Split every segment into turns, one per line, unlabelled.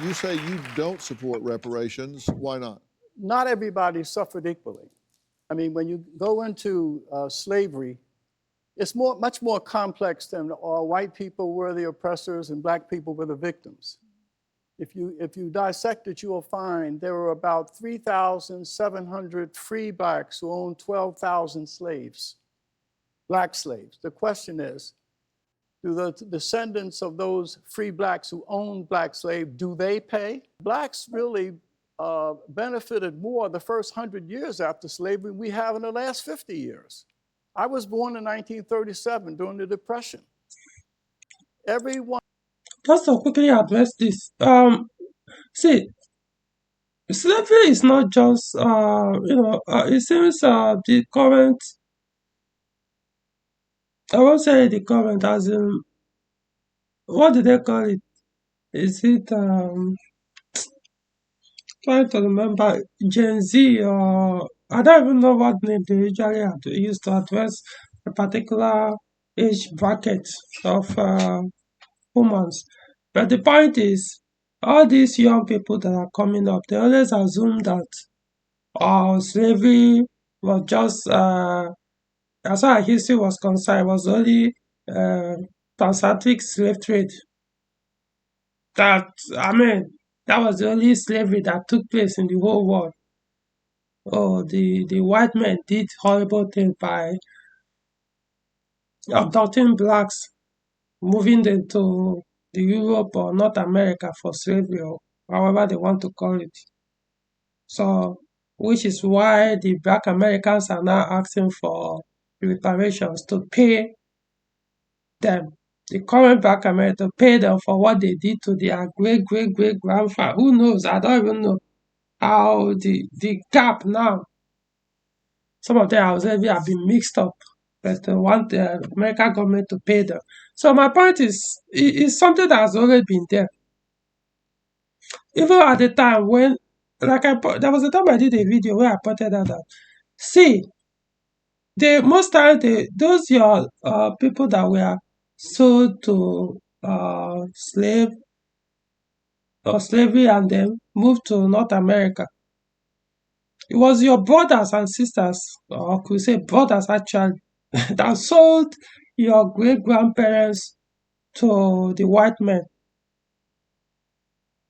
You say you don't support reparations. Why not?
Not everybody suffered equally. I mean, when you go into slavery, it's much more complex than white people were the oppressors and black people were the victims. If you dissect it, you will find there were about 3,700 free blacks who owned 12,000 slaves, black slaves. The question is, do the descendants of those free blacks who owned black slaves, do they pay? Blacks really benefited more the first 100 years after slavery than we have in the last 50 years. I was born in 1937 during the Depression. Everyone.
Just to quickly address this, see, slavery is not just, it seems the current, I won't say the current, as in, what do they call it? Is it, trying to remember, Gen Z, or I don't even know what name they usually use to address a particular age bracket of humans. But the point is, all these young people that are coming up, they always assume that slavery was just, as far as history was concerned, was only transatlantic slave trade. That was the only slavery that took place in the whole world. Oh, the white men did horrible things by abducting blacks, moving them to the Europe or North America for slavery, or however they want to call it. So, which is why the black Americans are now asking for reparations to pay them, the current black Americans, to pay them for what they did to their great-great-great-grandfather. Who knows? I don't even know how the gap now. Some of them have been mixed up, but they want the American government to pay them. So my point is, it's something that has always been there. Even at the time when, there was a time I did a video where I pointed out that, see, most times those your people that were sold to slavery and then moved to North America. It was your brothers and sisters, or could say brothers actually, that sold your great-grandparents to the white men.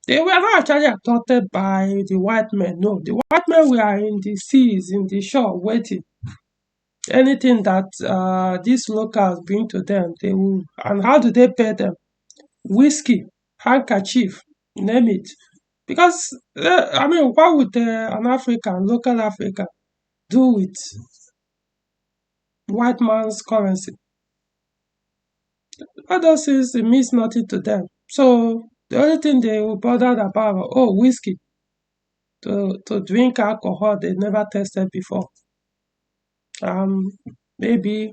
They were not actually abducted by the white men. No, the white men were in the seas, in the shore, waiting. Anything that these locals bring to them, they will. And how do they pay them? Whiskey, handkerchief, name it. Because, what would an African, local African, do with white man's currency? All those things, it means nothing to them. So the only thing they were bothered about, whiskey, to drink alcohol they never tasted before. Maybe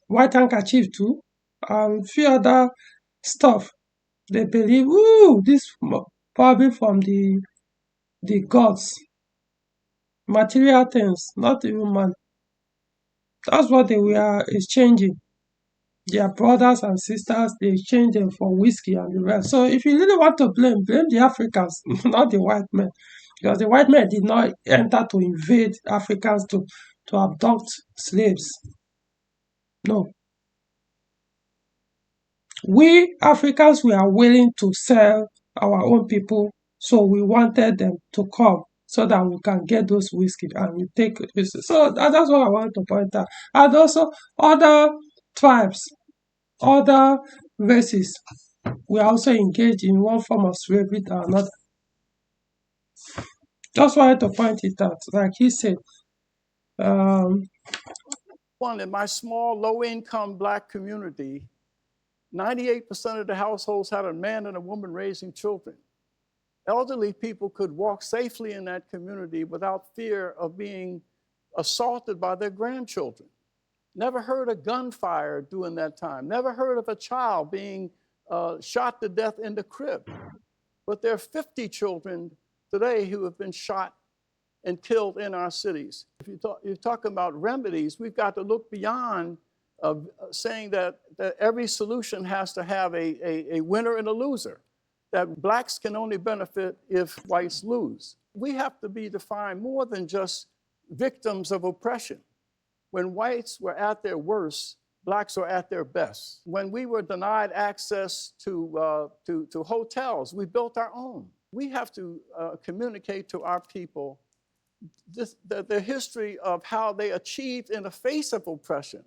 white handkerchief too, few other stuff. They believe, this probably from the gods, material things, not even man. That's what they were exchanging. Their brothers and sisters, they exchange them for whiskey and the rest. So if you really want to blame the Africans, not the white men, because the white men did not enter to invade Africans to abduct slaves. No. We Africans, we are willing to sell our own people, so we wanted them to come so that we can get those whiskey and we take it. So that's what I want to point out. And also other tribes, other races, we are also engaged in one form of slavery or another. Just wanted to point it out. Like he said,
One, in my small, low-income black community, 98% of the households had a man and a woman raising children. Elderly people could walk safely in that community without fear of being assaulted by their grandchildren. Never heard a gunfire during that time. Never heard of a child being shot to death in the crib. But there are 50 children today who have been shot and killed in our cities. If you're talking about remedies, we've got to look beyond saying that every solution has to have a winner and a loser. that blacks can only benefit if whites lose. We have to be defined more than just victims of oppression. When whites were at their worst, blacks were at their best. When we were denied access to hotels, we built our own. We have to communicate to our people the history of how they achieved in the face of oppression.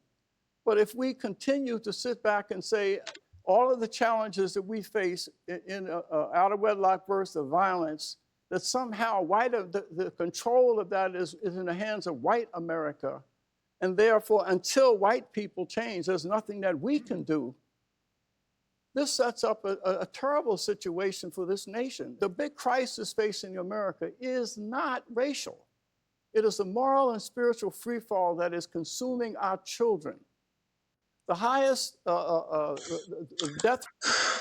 But if we continue to sit back and say, all of the challenges that we face in out of wedlock births of violence, that somehow the control of that is in the hands of white America, and therefore, until white people change, there's nothing that we can do. This sets up a terrible situation for this nation. The big crisis facing America is not racial. It is a moral and spiritual freefall that is consuming our children. The highest death.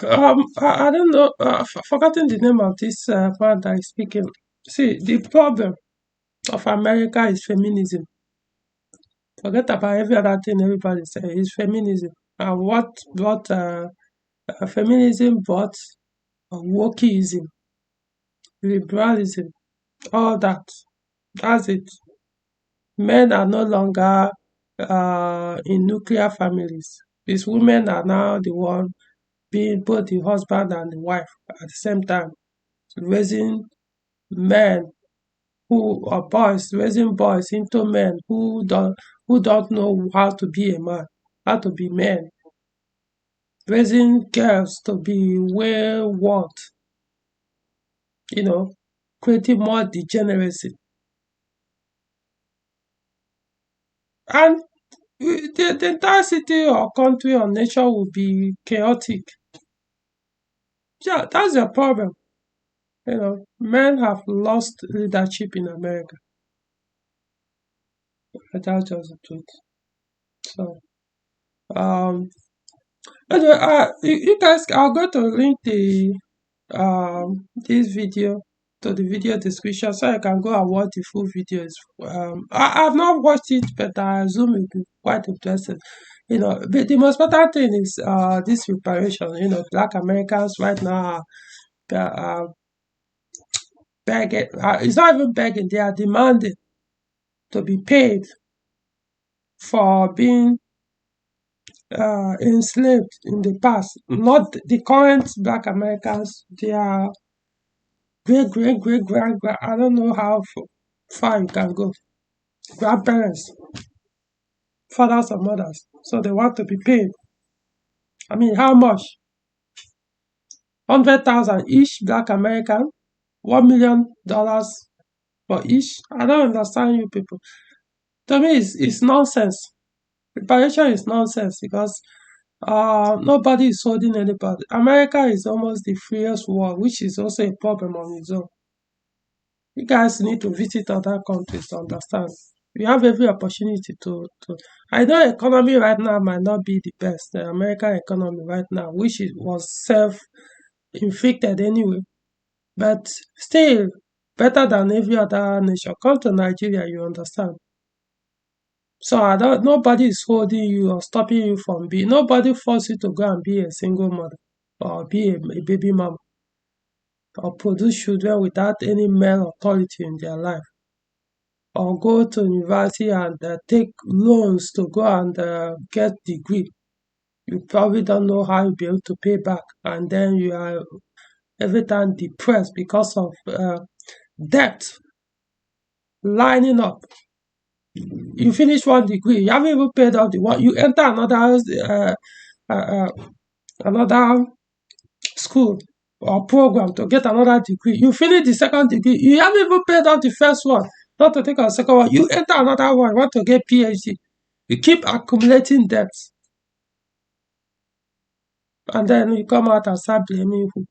I don't know. I've forgotten the name of this man that is speaking. See, the problem of America is feminism. Forget about every other thing everybody says. It's feminism. And what brought feminism brought wokeism, liberalism, all that. That's it. Men are no longer in nuclear families. These women are now the one being both the husband and the wife at the same time, raising men who are boys, raising boys into men who don't know how to be a man, how to be men, raising girls to be wayward, creating more degeneracy. And the entire city or country or nation will be chaotic. Yeah, that's the problem. Men have lost leadership in America. That's just the truth. So, anyway, you guys, I'll go to link this video to the video description so I can go and watch the full videos. I've not watched it, but I assume it will be quite interesting. But the most important thing is this reparation. Black Americans right now are begging. It's not even begging; they are demanding to be paid for being enslaved in the past. Not the current Black Americans. They are great. I don't know how far you can go. Grandparents, fathers and mothers. So they want to be paid. I mean, how much? 100,000 each Black American, $1 million for each. I don't understand you people. To me, it's nonsense. Reparation is nonsense because nobody is holding anybody. America is almost the freest world, which is also a problem on its own. You guys need to visit other countries to understand. We have every opportunity to. I know economy right now might not be the best. The American economy right now, which was self-inflicted anyway, but still better than every other nation. Come to Nigeria, you understand. So nobody is holding you or stopping you from being. Nobody forces you to go and be a single mother or be a baby mama or produce children without any male authority in their life, or go to university and take loans to go and get degree. You probably don't know how you'll be able to pay back, and then you are every time depressed because of debt lining up. You finish one degree, you haven't even paid off the one. You enter another school or program to get another degree. You finish the second degree, you haven't even paid off the first one. Not to take a second one, you enter another one, you want to get PhD. You keep accumulating debts. And then you come out and start blaming who.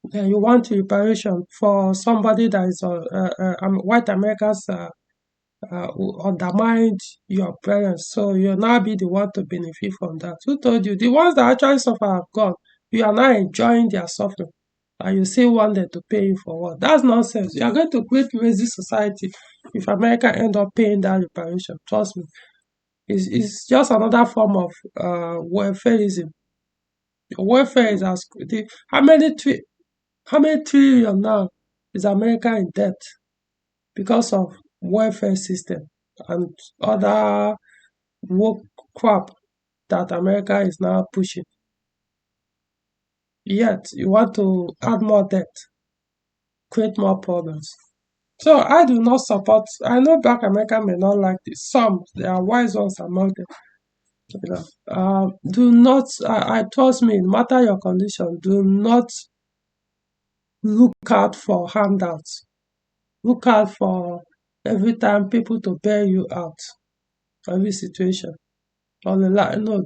Then you want reparation for somebody that is white Americans who undermined your parents. So you'll now be the one to benefit from that. Who told you? The ones that actually suffer have gone. You are now enjoying their suffering. And you still want them to pay you for what? That's nonsense. You are going to create racist society if America end up paying that reparation. Trust me. It's just another form of welfareism. Your welfare is how many trillion now is America in debt because of welfare system and other woke crap that America is now pushing. Yet you want to add more debt, create more problems. So I do not support. I know Black America may not like this. Some, there are wise ones among them. Do not. I trust me. No matter your condition, do not look out for handouts. Look out for every time people to bail you out. Every situation. No,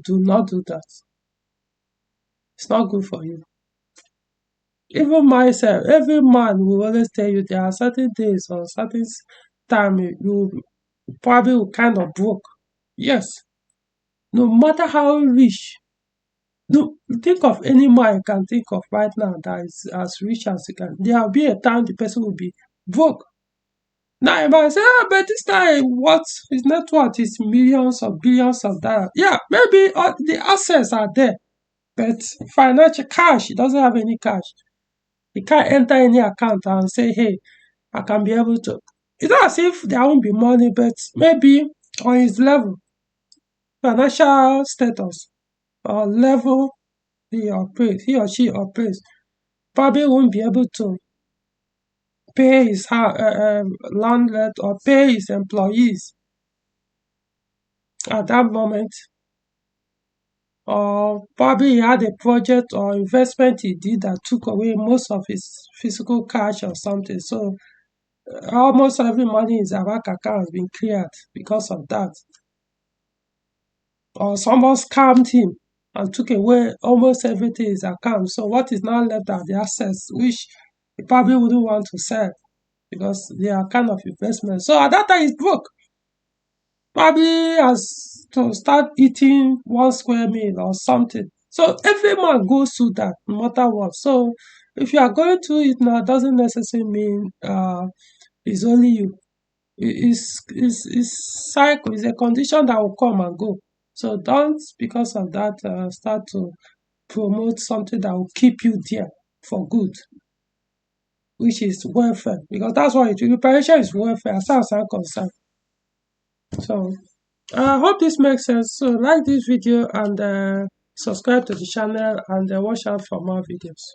do not do that. It's not good for you. Even myself, every man will always tell you there are certain days or certain time you probably will kind of broke. Yes. No matter how rich, no, think of any man you can think of right now that is as rich as you can. There will be a time the person will be broke. Now you might say, but this time what his net worth is millions or billions of dollars. Yeah, maybe the assets are there, but financial cash, he doesn't have any cash. He can't enter any account and say, hey, I can be able to. It's not as if there won't be money, but maybe on his level, financial status or level he or she operates, probably won't be able to pay his landlord or pay his employees at that moment. Or probably he had a project or investment he did that took away most of his physical cash or something. So almost every money in his bank account has been cleared because of that. Or someone scammed him and took away almost everything in his account. So what is now left are the assets, which he probably wouldn't want to sell because they are kind of investments. So at that time, he's broke. Probably has to start eating 1 square meal or something. So every man goes through that, no matter what. So if you are going through it now, doesn't necessarily mean it's only you. It's cycle. It's a condition that will come and go. So don't, because of that, start to promote something that will keep you there for good, which is welfare. Because that's what reparation is welfare, as far as I'm concerned. So I hope this makes sense. So like this video and subscribe to the channel and watch out for more videos.